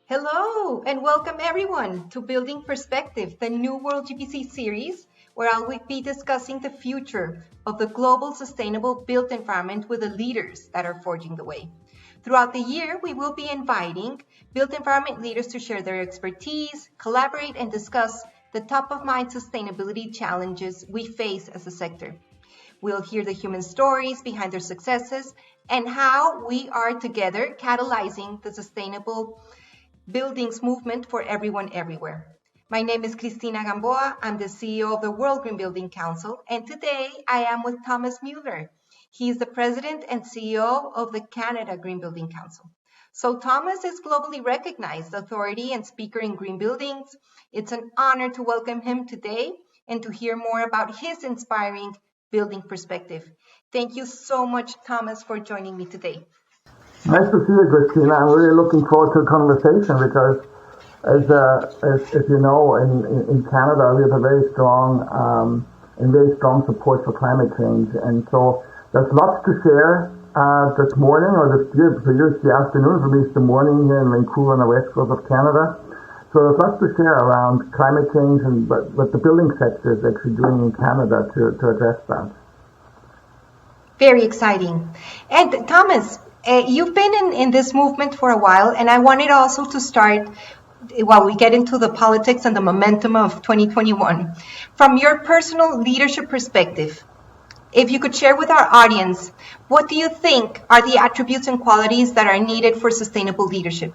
Hello and welcome everyone to Building Perspective, the new WorldGBC series, where I will be discussing the future of the global sustainable built environment with the leaders that are forging the way. Throughout the year, we will be inviting built environment leaders to share their expertise, collaborate, and discuss the top-of-mind sustainability challenges we face as a sector. We'll hear the human stories behind their successes and how we are together catalyzing the sustainable buildings movement for everyone everywhere. My name is Cristina Gamboa. I'm the CEO of the World Green Building Council, and today I am with Thomas Mueller. He is the president and CEO of the Canada Green Building Council. So Thomas is globally recognized authority and speaker in green buildings. It's an honor to welcome him today and to hear more about his inspiring building perspective. Thank you so much, Thomas, for joining me today. Nice to see you, Christina. I'm really looking forward to a conversation because, as you know, in Canada we have a very strong support for climate change, and so there's lots to share this morning, or for you it's the afternoon. For me, it's the morning here in Vancouver on the west coast of Canada. So there's lots to share around climate change and what the building sector is actually doing in Canada to address that. Very exciting. And Thomas, you've been in this movement for a while, and I wanted also to start, while we get into the politics and the momentum of 2021, from your personal leadership perspective. If you could share with our audience, what do you think are the attributes and qualities that are needed for sustainable leadership?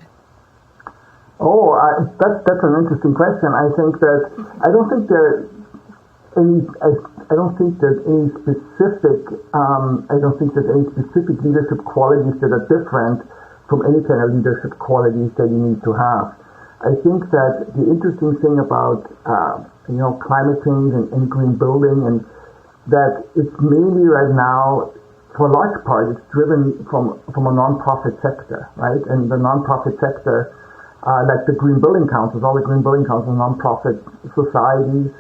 Oh, that's an interesting question. I don't think there's any specific leadership qualities that are different from any kind of leadership qualities that you need to have. I think that the interesting thing about climate change and green building, and that it's mainly right now, for a large part, it's driven from a non-profit sector, right? And the non-profit sector, like the Green Building Councils, all the Green Building Councils, non-profit societies.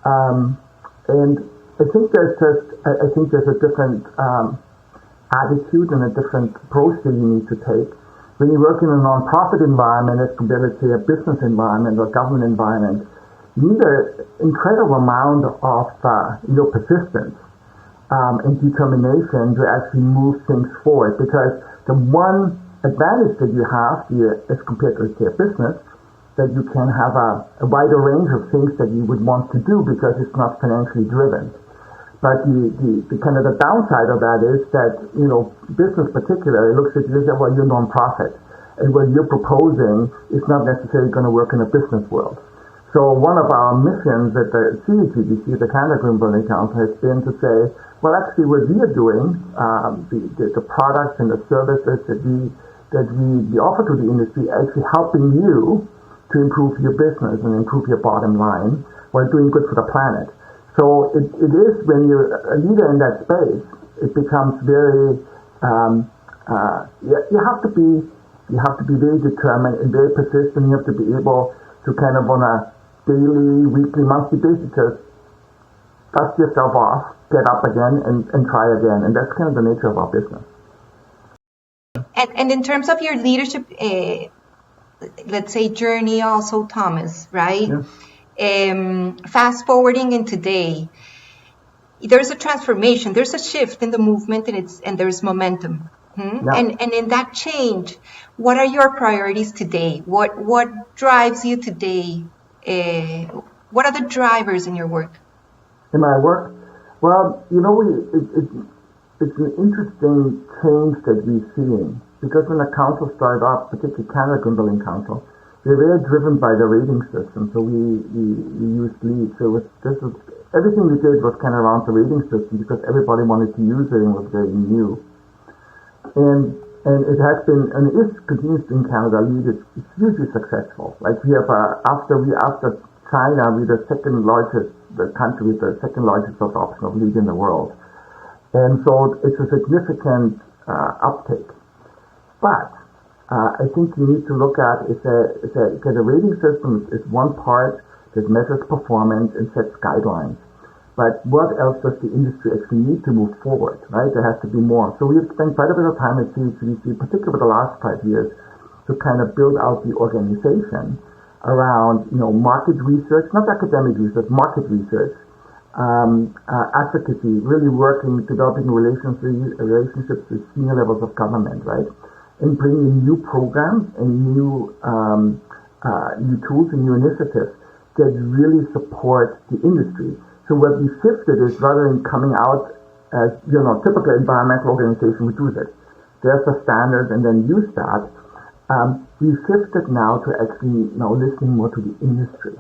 And I think there's a different attitude and a different approach that you need to take. When you work in a non-profit environment as compared to a business environment or government environment, you need an incredible amount of persistence and determination to actually move things forward. Because the one advantage that you have as compared to a business, that you can have a wider range of things that you would want to do because it's not financially driven. But the kind of the downside of that is that, business particularly looks at you and says, well, you're non-profit, and what you're proposing is not necessarily going to work in a business world. So one of our missions at the GBC, the Canada Green Building Council, has been to say, well, actually what we are doing, the products and the services that we offer to the industry are actually helping you to improve your business and improve your bottom line while doing good for the planet. So it is, when you're a leader in that space, it becomes very, you have to be very determined and very persistent. You have to be able to kind of on a daily, weekly, monthly basis just dust yourself off, get up again and try again. And that's kind of the nature of our business. And in terms of your leadership, let's say journey also, Thomas, right? Yeah. Fast forwarding in today, there's a transformation, there's a shift in the movement, and there's momentum. Yeah. And in that change, what are your priorities today? What drives you today? What are the drivers in your work? In my work? Well, it's an interesting change that we're seeing, because when the council started off, particularly Canada Green Building Council, they're very driven by the rating system. So we used LEED. So everything we did was kind of around the rating system because everybody wanted to use it and was very new. And it has been, and it continues in Canada. LEED is hugely successful. Like we have after China, we're the second largest adoption of LEED in the world. And so it's a significant uptake. But I think you need to look at the rating system is one part that measures performance and sets guidelines. But what else does the industry actually need to move forward, right? There has to be more. So we have spent quite a bit of time at GBCs, particularly over the last 5 years, to kind of build out the organization around, market research, not academic research, market research, advocacy, really working, developing relationships with senior levels of government, right? And bringing new programs and new tools and new initiatives that really support the industry. So what we shifted is, rather than coming out as, typical environmental organization would do this. There's a standard and then use that. We shifted now to actually listening more to the industry.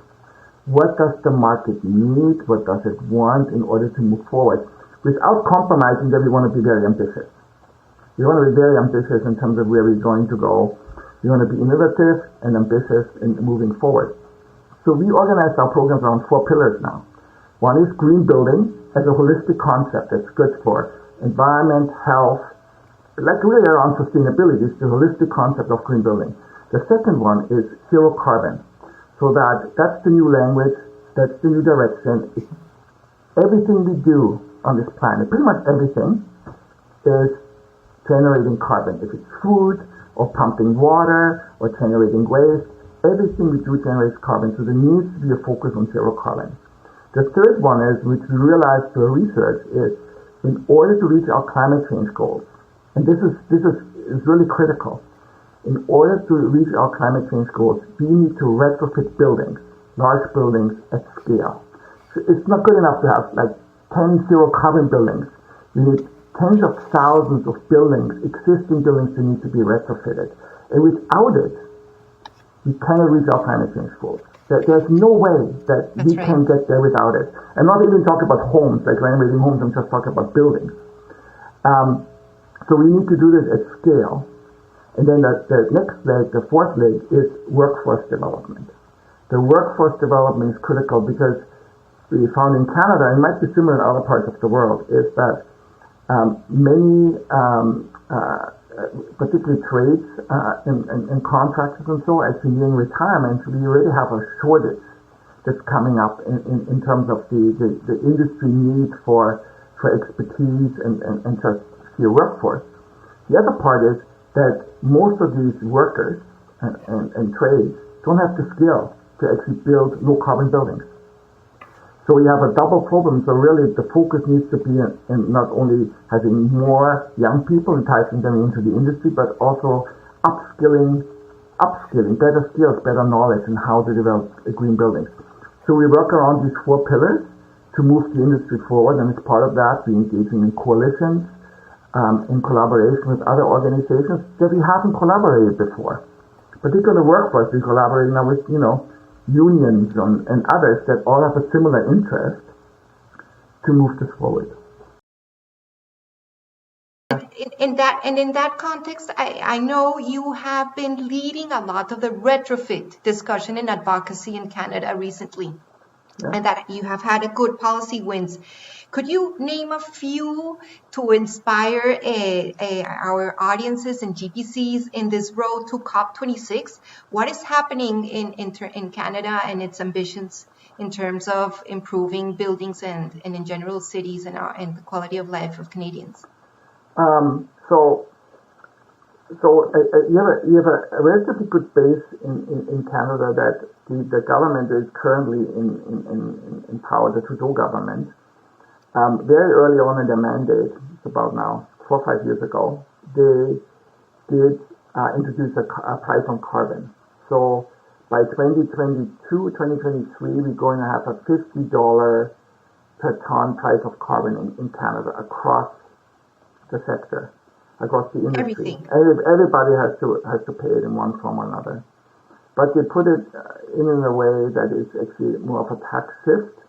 What does the market need? What does it want in order to move forward? Without compromising that we want to be very ambitious. We want to be very ambitious in terms of where we're going to go. We want to be innovative and ambitious in moving forward. So we organized our programs around 4 pillars now. One is green building as a holistic concept that's good for environment, health, like really around sustainability. It's the holistic concept of green building. The second one is zero carbon. So that's the new language, that's the new direction. Everything we do on this planet, pretty much everything, is generating carbon. If it's food, or pumping water, or generating waste, everything we do generates carbon. So there needs to be a focus on zero carbon. The third one is, which we realized through our research, is in order to reach our climate change goals, and this is really critical. In order to reach our climate change goals, we need to retrofit buildings, large buildings at scale. So it's not good enough to have like 10 zero carbon buildings. We need tens of thousands of buildings, existing buildings that need to be retrofitted. And without it, we cannot reach our climate change goals. There's no way that we can get there without it. And not even talk about homes, like renovating homes, I'm just talking about buildings. So we need to do this at scale. And then the next leg, the fourth leg, is workforce development. The workforce development is critical because we found in Canada, and it might be similar in other parts of the world, is that many, particularly trades and contractors and so, as we're nearing retirement, we already have a shortage that's coming up in terms of the industry need for expertise and just sheer workforce. The other part is that most of these workers and trades don't have the skill to actually build low carbon buildings. So we have a double problem. So really the focus needs to be in not only having more young people, enticing them into the industry, but also upskilling, better skills, better knowledge in how to develop green buildings. So we work around these 4 pillars to move the industry forward, and as part of that, we're engaging in coalitions, in collaboration with other organizations that we haven't collaborated before. Particularly workforce, we collaborate now with, unions and others that all have a similar interest to move this forward. In that context, I know you have been leading a lot of the retrofit discussion and advocacy in Canada recently, and that you have had a good policy wins. Could you name a few to inspire our audiences and GBCs in this road to COP26? What is happening in Canada and its ambitions in terms of improving buildings and in general cities and the quality of life of Canadians? So you have a relatively good base in Canada that the government is currently in power, the Trudeau government. Very early on in their mandate, it's about now 4 or 5 years ago, they did introduce a price on carbon. So by 2022, 2023, we're going to have a $50 per ton price of carbon in Canada across the sector, across the industry. Everybody has to pay it in one form or another. But they put it in a way that is actually more of a tax shift,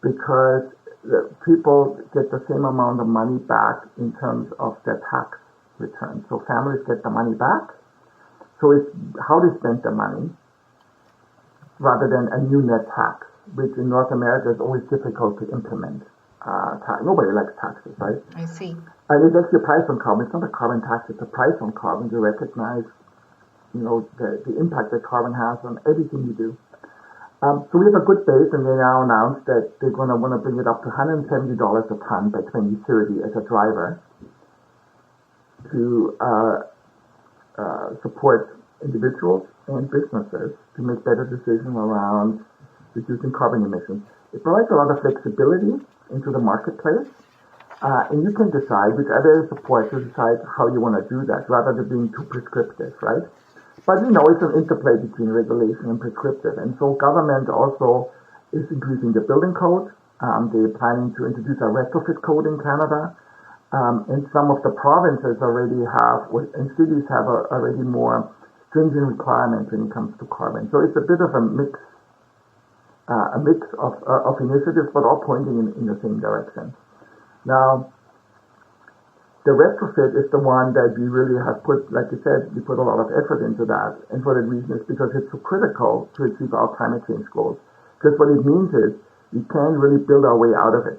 because the people get the same amount of money back in terms of their tax return. So families get the money back. So it's how they spend the money rather than a new net tax, which in North America is always difficult to implement. Nobody likes taxes, right? I see. And it's actually a price on carbon. It's not a carbon tax, it's a price on carbon to recognize, the impact that carbon has on everything you do. So we have a good base, and they now announced that they're going to want to bring it up to $170 a ton by 2030 as a driver to support individuals and businesses to make better decisions around reducing carbon emissions. It provides a lot of flexibility into the marketplace, and you can decide which other support to decide how you want to do that rather than being too prescriptive, right? But it's an interplay between regulation and prescriptive. And so government also is increasing the building code. They're planning to introduce a retrofit code in Canada. And some of the provinces already have, and cities have already more stringent requirements when it comes to carbon. So it's a bit of a mix of initiatives, but all pointing in the same direction. Now, the retrofit is the one that we really have put, like you said, we put a lot of effort into that. And for that reason is because it's so critical to achieve our climate change goals. Because what it means is we can't really build our way out of it.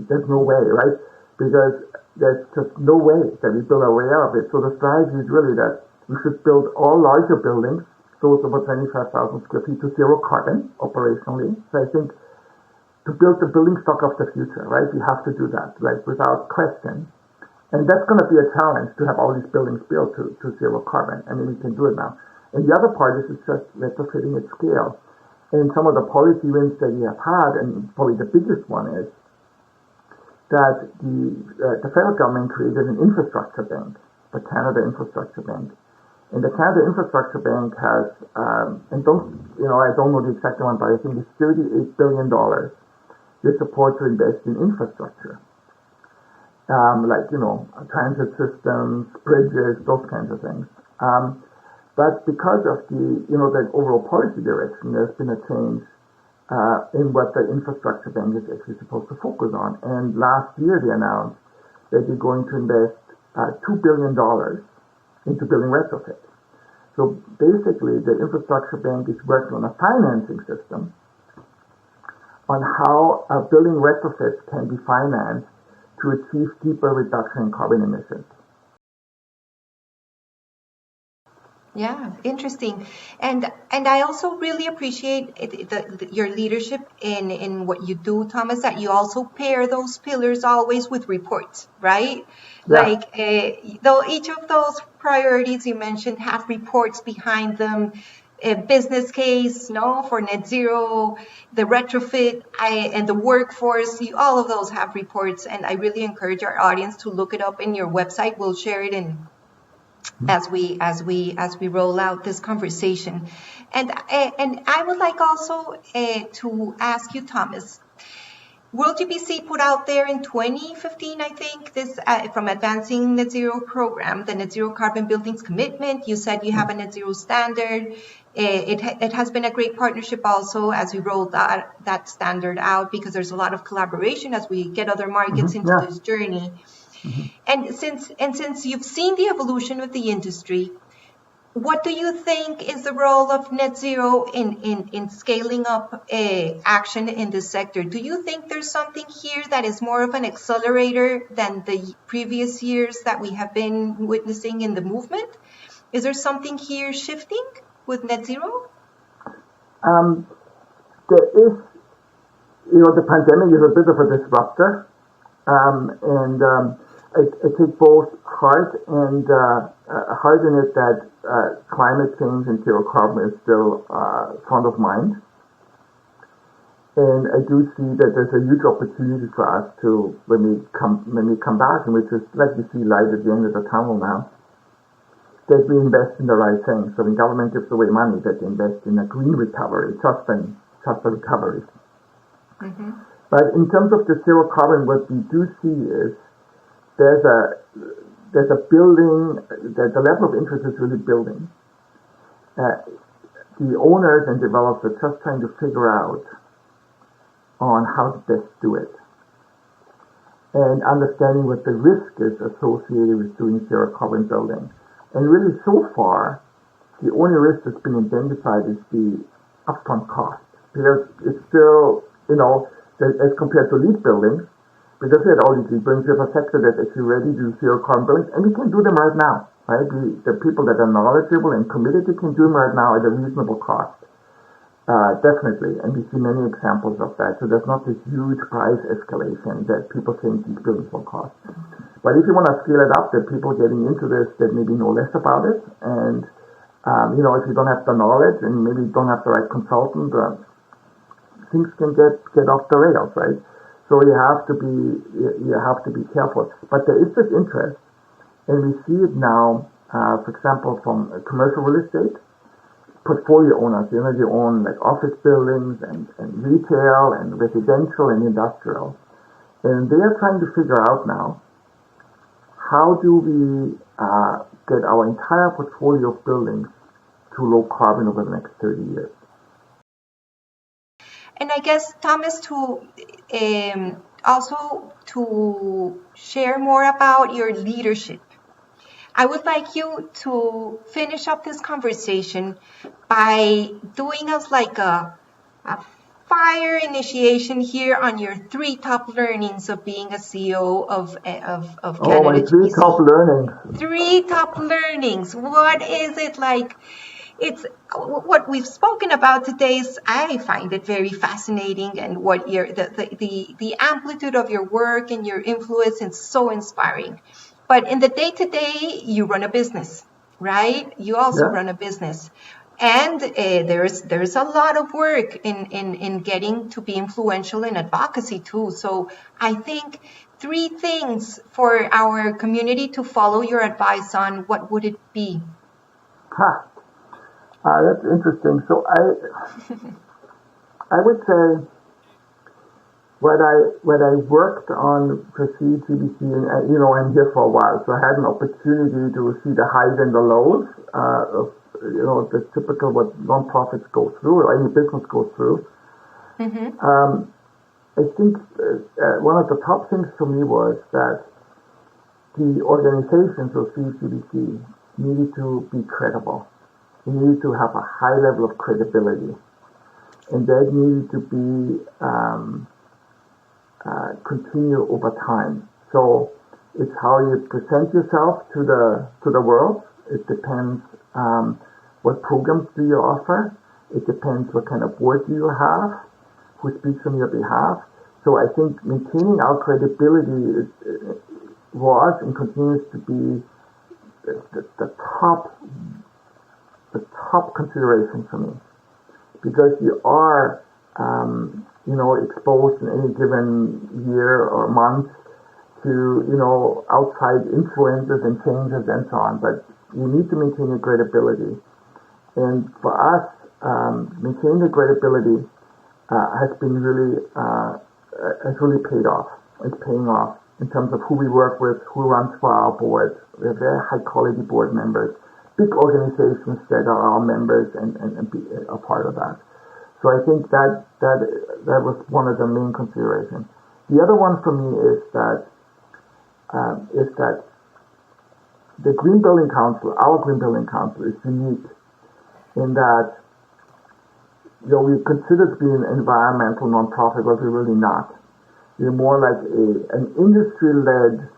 There's no way, right? Because there's just no way that we build our way out of it. So the strategy is really that we should build all larger buildings, those over 25,000 square feet, to zero carbon operationally. So I think to build the building stock of the future, right, we have to do that, like without question. And that's going to be a challenge to have all these buildings built to zero carbon. I mean, we can do it now. And the other part is just retrofitting at scale. And some of the policy wins that we have had, and probably the biggest one is that the federal government created an infrastructure bank, the Canada Infrastructure Bank. And the Canada Infrastructure Bank has, I don't know the exact amount, but I think it's $38 billion with support to invest in infrastructure. Transit systems, bridges, those kinds of things. But because of the overall policy direction, there's been a change in what the infrastructure bank is actually supposed to focus on. And last year they announced that they're going to invest $2 billion into building retrofit. So basically, the infrastructure bank is working on a financing system on how building retrofits can be financed to achieve deeper reduction in carbon emissions. Yeah, interesting. And I also really appreciate your leadership in what you do, Thomas, that you also pair those pillars always with reports, right? Yeah. Like, though each of those priorities you mentioned have reports behind them, a business case, for net zero, the retrofit, and the workforce. All of those have reports, and I really encourage our audience to look it up in your website. We'll share it as we roll out this conversation. And I would like also to ask you, Thomas. WorldGBC put out there in 2015, I think, this from Advancing Net Zero program, the Net Zero Carbon Buildings Commitment. You said you have a net zero standard. It has been a great partnership also as we rolled that standard out, because there's a lot of collaboration as we get other markets into this journey. And since you've seen the evolution of the industry, what do you think is the role of net zero in scaling up action in this sector? Do you think there's something here that is more of an accelerator than the previous years that we have been witnessing in the movement? Is there something here shifting with net zero? There is, the pandemic is a bit of a disruptor, and I take both heart in it that climate change and zero carbon is still front of mind. And I do see that there's a huge opportunity for us to, when we come back, and which is like we see light at the end of the tunnel now, that we invest in the right things. So when government gives away money, that they invest in a green recovery, just a recovery. But in terms of the zero carbon, what we do see is there's a building, that the level of interest is really building. The owners and developers are just trying to figure out on how to best do it, and understanding what the risk is associated with doing zero carbon building. And really, so far, the only risk that's been identified is the upfront cost, because it's still, as compared to LEED buildings, because we had all these LEED buildings, we have a sector that's actually ready to do zero carbon buildings, and we can do them right now, right? The people that are knowledgeable and committed can do them right now at a reasonable cost, definitely, and we see many examples of that. So there's not this huge price escalation that people think these buildings will cost. But if you want to scale it up, there are people getting into this that maybe know less about it, and If you don't have the knowledge and maybe you don't have the right consultant, things can get off the rails, right? So you have to be careful. But there is this interest, and we see it now, for example, from commercial real estate portfolio owners. They own like office buildings and retail and residential and industrial, and they are trying to figure out now, how do we get our entire portfolio of buildings to low carbon over the next 30 years? And I guess, Thomas, to also to share more about your leadership, I would like you to finish up this conversation by doing us like a fire initiation here on your 3 top learnings of being a CEO of Canada. My 3 top learnings. 3 top learnings. What is it like? It's what we've spoken about today. I find it very fascinating, and what the amplitude of your work and your influence is so inspiring. But in the day-to-day, you run a business, right? You also run a business. And there's a lot of work in getting to be influential in advocacy too. So I think 3 things for our community to follow your advice on, what would it be? That's interesting. So I would say, when I worked on Prestige GBC, and I'm here for a while, so I had an opportunity to see the highs and the lows of the typical what nonprofits go through, or any business goes through. Mm-hmm. I think one of the top things for me was that the organizations of GBC needed to be credible. They needed to have a high level of credibility, and that needed to be continue over time. So it's how you present yourself to the world. It depends what programs do you offer. It depends what kind of board do you have, who speaks on your behalf. So I think maintaining our credibility was and continues to be the top consideration for me, because you are exposed in any given year or month to outside influences and changes and so on. But you need to maintain your credibility, and for us, maintaining the credibility has really paid off. It's paying off in terms of who we work with, who runs for our board. We have very high quality board members, big organizations that are our members and be a part of that. So I think that was one of the main considerations. The other one for me is that the Green Building Council, our Green Building Council, is unique in that we consider to be an environmental nonprofit, but we're really not. We're more like an industry-led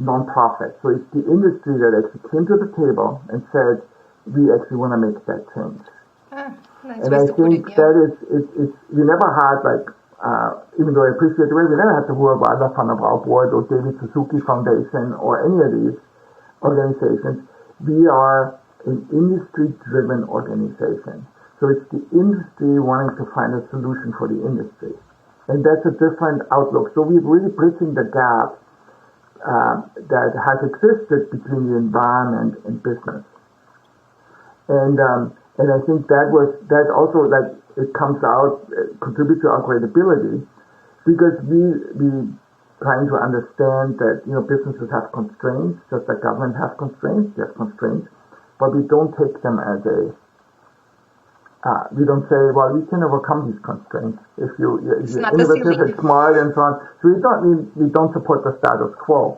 nonprofit. So it's the industry that actually came to the table and said, we actually want to make that change. Nice and I think that is we never had even though I appreciate the way, we never had the World Wildlife Fund of our board or David Suzuki Foundation or any of these organizations. We are an industry-driven organization. So it's the industry wanting to find a solution for the industry. And that's a different outlook. So we're really bridging the gap that has existed between the environment and business. And I think that also it comes out, contributes to our credibility, because we trying to understand that businesses have constraints, just like government has constraints. They have constraints, but we don't take them as we don't say, well, you can overcome these constraints if you're innovative and smart and so on. So we don't support the status quo.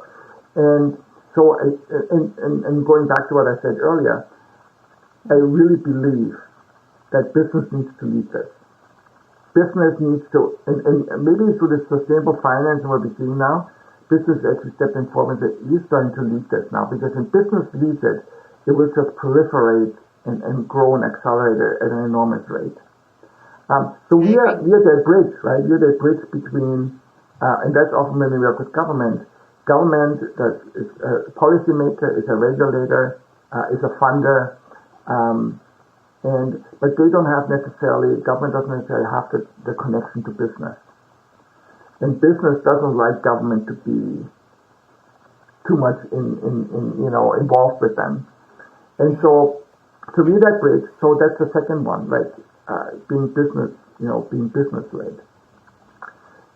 And so, and going back to what I said earlier, I really believe that business needs to lead this. Business needs to, and maybe through the sustainable finance and what we're seeing now, business is actually stepping forward and say, you're starting to lead this now, because when business leads it, it will just proliferate and grow and accelerate at an enormous rate. So we are that bridge, right? We're that bridge between, and that's often when we work with government. Government that is a policymaker, is a regulator, is a funder, But they don't have necessarily, government doesn't necessarily have the connection to business. And business doesn't like government to be too much involved with them. And so to be that bridge, so that's the second one, like being business led.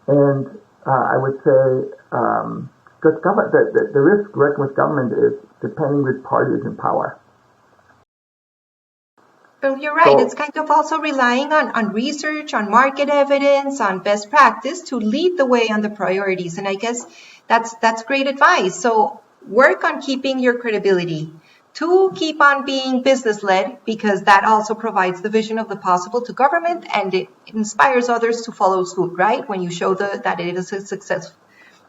And I would say, because the risk working with government is depending which party is in power. Well, you're right. It's kind of also relying on research, on market evidence, on best practice to lead the way on the priorities. And I guess that's great advice. So work on keeping your credibility. 2, keep on being business-led, because that also provides the vision of the possible to government, and it inspires others to follow suit, right? When you show that it is a success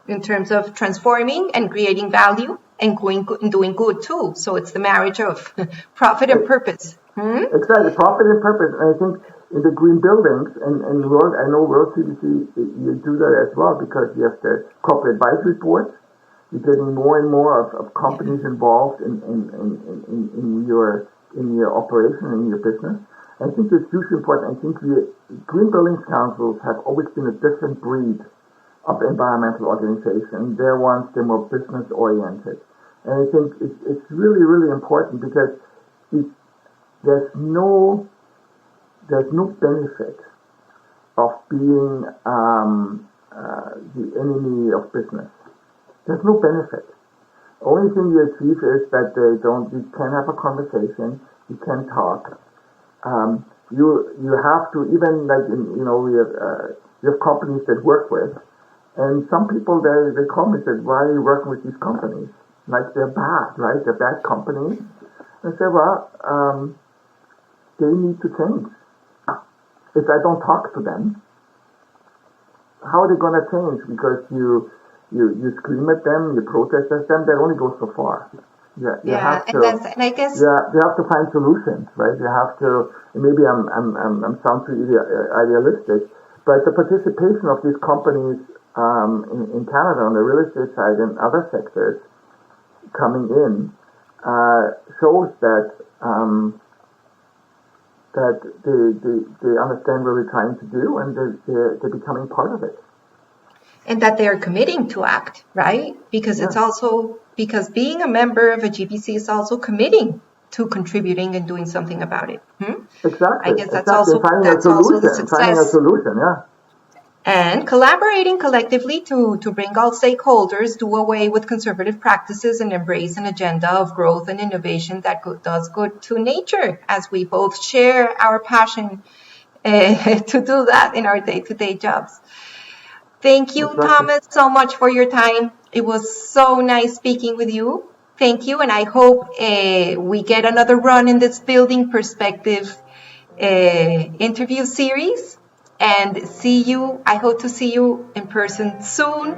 in terms of transforming and creating value and doing good too. So it's the marriage of profit and purpose. Exactly, profit and purpose. And I think in the green buildings, and I know WorldGBC, you do that as well, because you have the corporate advisory boards. You're getting more and more of companies involved in your operation, in your business. I think it's hugely important. I think green buildings councils have always been a different breed of environmental organization. They're more business oriented. And I think it's really, really important, because there's no benefit of being the enemy of business. There's no benefit. The only thing you achieve is that you can have a conversation, you can talk. You have to, even like we have companies that work with, and some people they call me and say, why are you working with these companies? Like they're bad, right? They're bad companies. I say, well, they need to change. If I don't talk to them, how are they going to change? Because you scream at them, you protest at them, that only goes so far. You have to find solutions, right? You have to. Maybe I'm sound too idealistic, but the participation of these companies in Canada on the real estate side and other sectors coming in shows that they understand what we're trying to do, and they're becoming part of it. And that they are committing to act, right? Because it's also, because being a member of a GBC is also committing to contributing and doing something about it. Exactly. I guess that's also the success. Finding a solution, yeah. And collaborating collectively to bring all stakeholders, do away with conservative practices, and embrace an agenda of growth and innovation that does good to nature, as we both share our passion to do that in our day-to-day jobs. Thank you, Thomas, so much for your time. It was so nice speaking with you. Thank you, and I hope we get another run in this Building Perspective interview series. And I hope to see you in person soon.